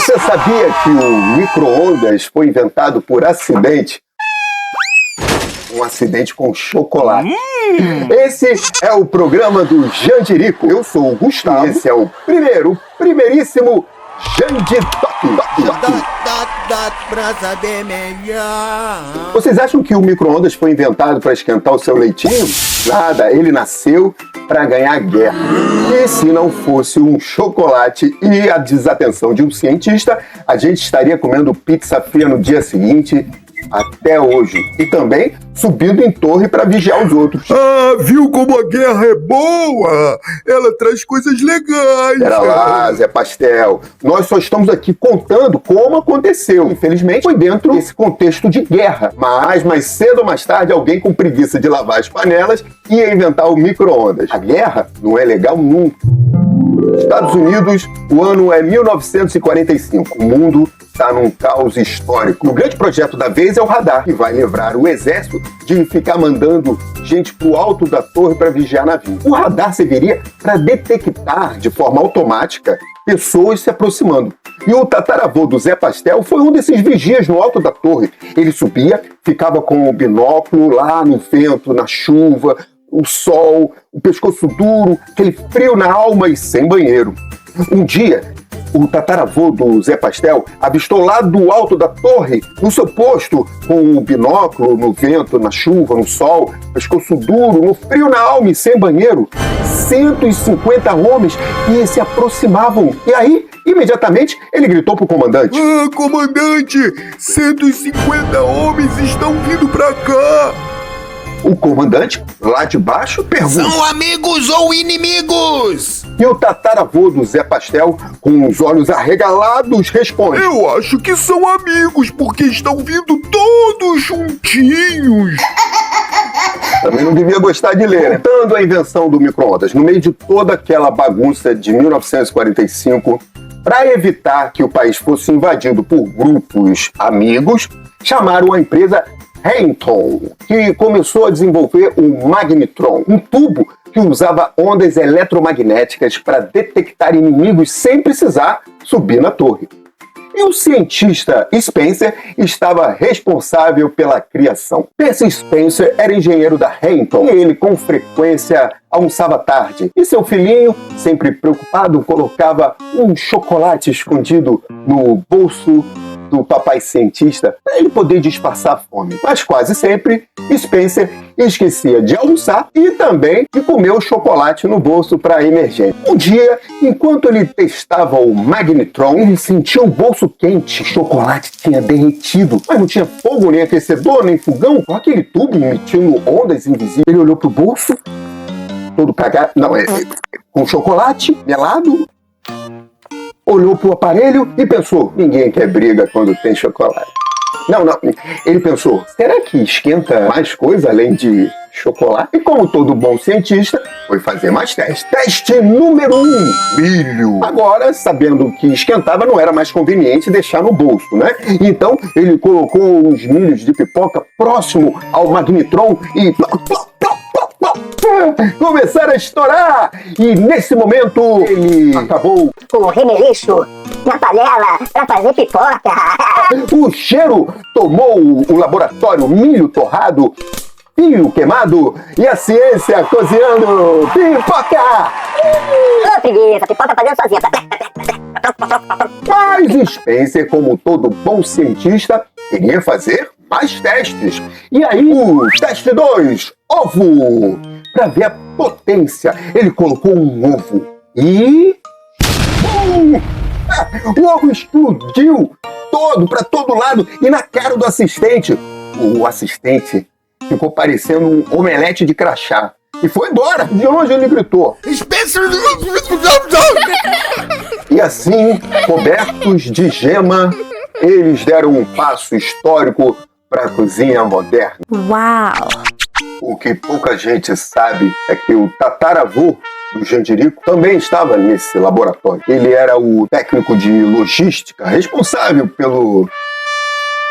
Você sabia que o micro-ondas foi inventado por acidente? Um acidente com chocolate. Esse é o programa do Jandirico. Eu sou o Gustavo. Esse é o primeiríssimo Jandidoc. Pra saber melhor. Vocês acham que o micro-ondas foi inventado para esquentar o seu leitinho? Nada, ele nasceu para ganhar guerra. E se não fosse um chocolate e a desatenção de um cientista, a gente estaria comendo pizza fria no dia seguinte até hoje. E também subindo em torre para vigiar os outros. Ah, viu como a guerra é boa? Ela traz coisas legais. Pera lá, Zé Pastel. Nós só estamos aqui contando como aconteceu. Infelizmente, foi dentro desse contexto de guerra. Mas mais cedo ou mais tarde, alguém com preguiça de lavar as panelas ia inventar o micro-ondas. A guerra não é legal nunca. Estados Unidos, o ano é 1945. O mundo está num caos histórico. O grande projeto da vez é o radar, que vai livrar o exército de ficar mandando gente pro alto da torre para vigiar navio. O radar serviria para detectar de forma automática pessoas se aproximando. E o tataravô do Zé Pastel foi um desses vigias no alto da torre. Ele subia, ficava com o binóculo lá no vento, na chuva, o sol, o pescoço duro, aquele frio na alma e sem banheiro. Um dia, o tataravô do Zé Pastel avistou lá do alto da torre, no seu posto, com o binóculo, no vento, na chuva, no sol, pescoço duro, no frio na alma e sem banheiro, 150 homens que se aproximavam. E aí, imediatamente, ele gritou pro comandante: Ah, comandante, 150 homens estão vindo pra cá. O comandante, lá de baixo, pergunta: São amigos ou inimigos? E o tataravô do Zé Pastel, com os olhos arregalados, responde: Eu acho que são amigos, porque estão vindo todos juntinhos. Também não devia gostar de ler, né? Voltando à invenção do micro-ondas, no meio de toda aquela bagunça de 1945, para evitar que o país fosse invadido por grupos amigos, chamaram a empresa Hanton, que começou a desenvolver o magnetron, um tubo que usava ondas eletromagnéticas para detectar inimigos sem precisar subir na torre. E o cientista Spencer estava responsável pela criação. Percy Spencer era engenheiro da Hanton e ele com frequência almoçava tarde. E seu filhinho, sempre preocupado, colocava um chocolate escondido no bolso do papai cientista para ele poder disfarçar a fome. Mas quase sempre, Spencer esquecia de almoçar e também de comer o chocolate no bolso para emergência. Um dia, enquanto ele testava o magnetron, ele sentiu o bolso quente. O chocolate tinha derretido, mas não tinha fogo, nem aquecedor, nem fogão. Com aquele tubo emitindo ondas invisíveis, ele olhou pro bolso, todo cagado, com chocolate melado, olhou pro aparelho e pensou: ninguém quer briga quando tem chocolate. Não. Ele pensou: será que esquenta mais coisa além de chocolate? E como todo bom cientista, foi fazer mais testes. Teste número 1, milho. Agora, sabendo que esquentava, não era mais conveniente deixar no bolso, né? Então, ele colocou os milhos de pipoca próximo ao magnetron e começaram a estourar. E nesse momento, ele acabou com o remeleixo na panela para fazer pipoca. O cheiro tomou o laboratório, milho torrado, fio queimado e a ciência cozinhando pipoca. Ô, preguiça, pipoca fazendo sozinha. Mas Spencer, como todo bom cientista, queria fazer mais testes. E aí, o teste 2, ovo. Para ver a potência, ele colocou um ovo e o ovo explodiu para todo lado e na cara do assistente. O assistente ficou parecendo um omelete de crachá e foi embora. De longe ele gritou. E assim, cobertos de gema, eles deram um passo histórico para a cozinha moderna. Uau! O que pouca gente sabe é que o tataravô do Jandirico também estava nesse laboratório. Ele era o técnico de logística responsável pelo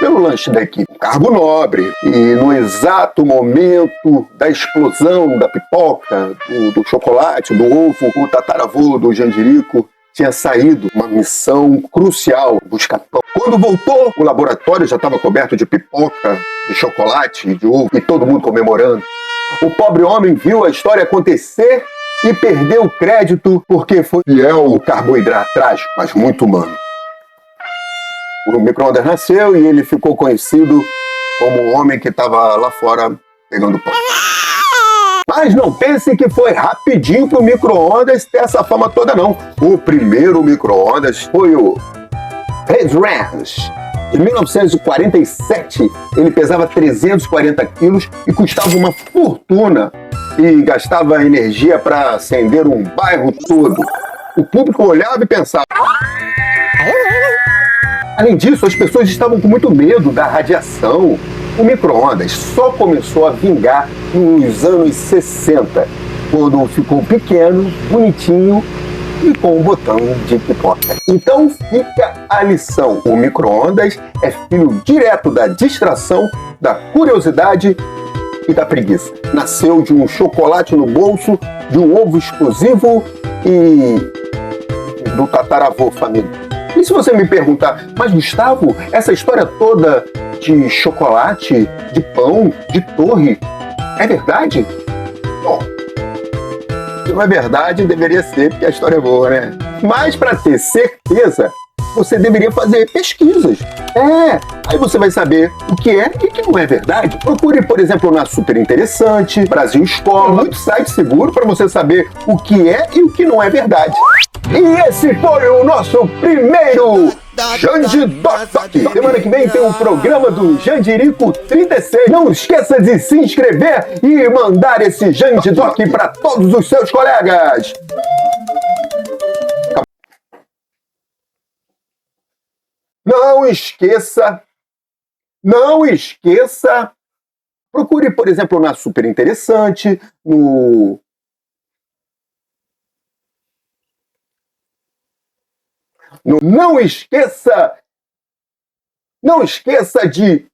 lanche da equipe. Cargo nobre. E no exato momento da explosão da pipoca, do chocolate, do ovo, o tataravô do Jandirico tinha saído uma missão crucial, buscar pão. Quando voltou, o laboratório já estava coberto de pipoca, de chocolate, de ovo, e todo mundo comemorando. O pobre homem viu a história acontecer e perdeu o crédito porque foi fiel ao carboidrato trágico, mas muito humano. O micro-ondas nasceu e ele ficou conhecido como o homem que estava lá fora pegando pão. Mas não pense que foi rapidinho pro micro-ondas ter essa fama toda, não. O primeiro micro-ondas foi o Range. De 1947, ele pesava 340 quilos e custava uma fortuna. E gastava energia para acender um bairro todo. O público olhava e pensava... Além disso, as pessoas estavam com muito medo da radiação. O micro-ondas só começou a vingar nos anos 60, quando ficou pequeno, bonitinho e com um botão de pipoca. Então fica a lição. O micro-ondas é filho direto da distração, da curiosidade e da preguiça. Nasceu de um chocolate no bolso, de um ovo explosivo e do tataravô família. E se você me perguntar, mas Gustavo, essa história toda de chocolate, de pão, de torre, é verdade? Bom, se não é verdade, deveria ser, porque a história é boa, né? Mas para ter certeza, você deveria fazer pesquisas. Aí você vai saber o que é e o que não é verdade. Procure, por exemplo, na Super Interessante, Brasil Escola, muito site seguro para você saber o que é e o que não é verdade. E esse foi o nosso primeiro Jandi Doc Doc. Semana que vem tem um programa do Jandirico 36. Não esqueça de se inscrever e mandar esse Jandi Doc para todos os seus colegas. Não esqueça, procure, por exemplo, na Super Interessante, não esqueça de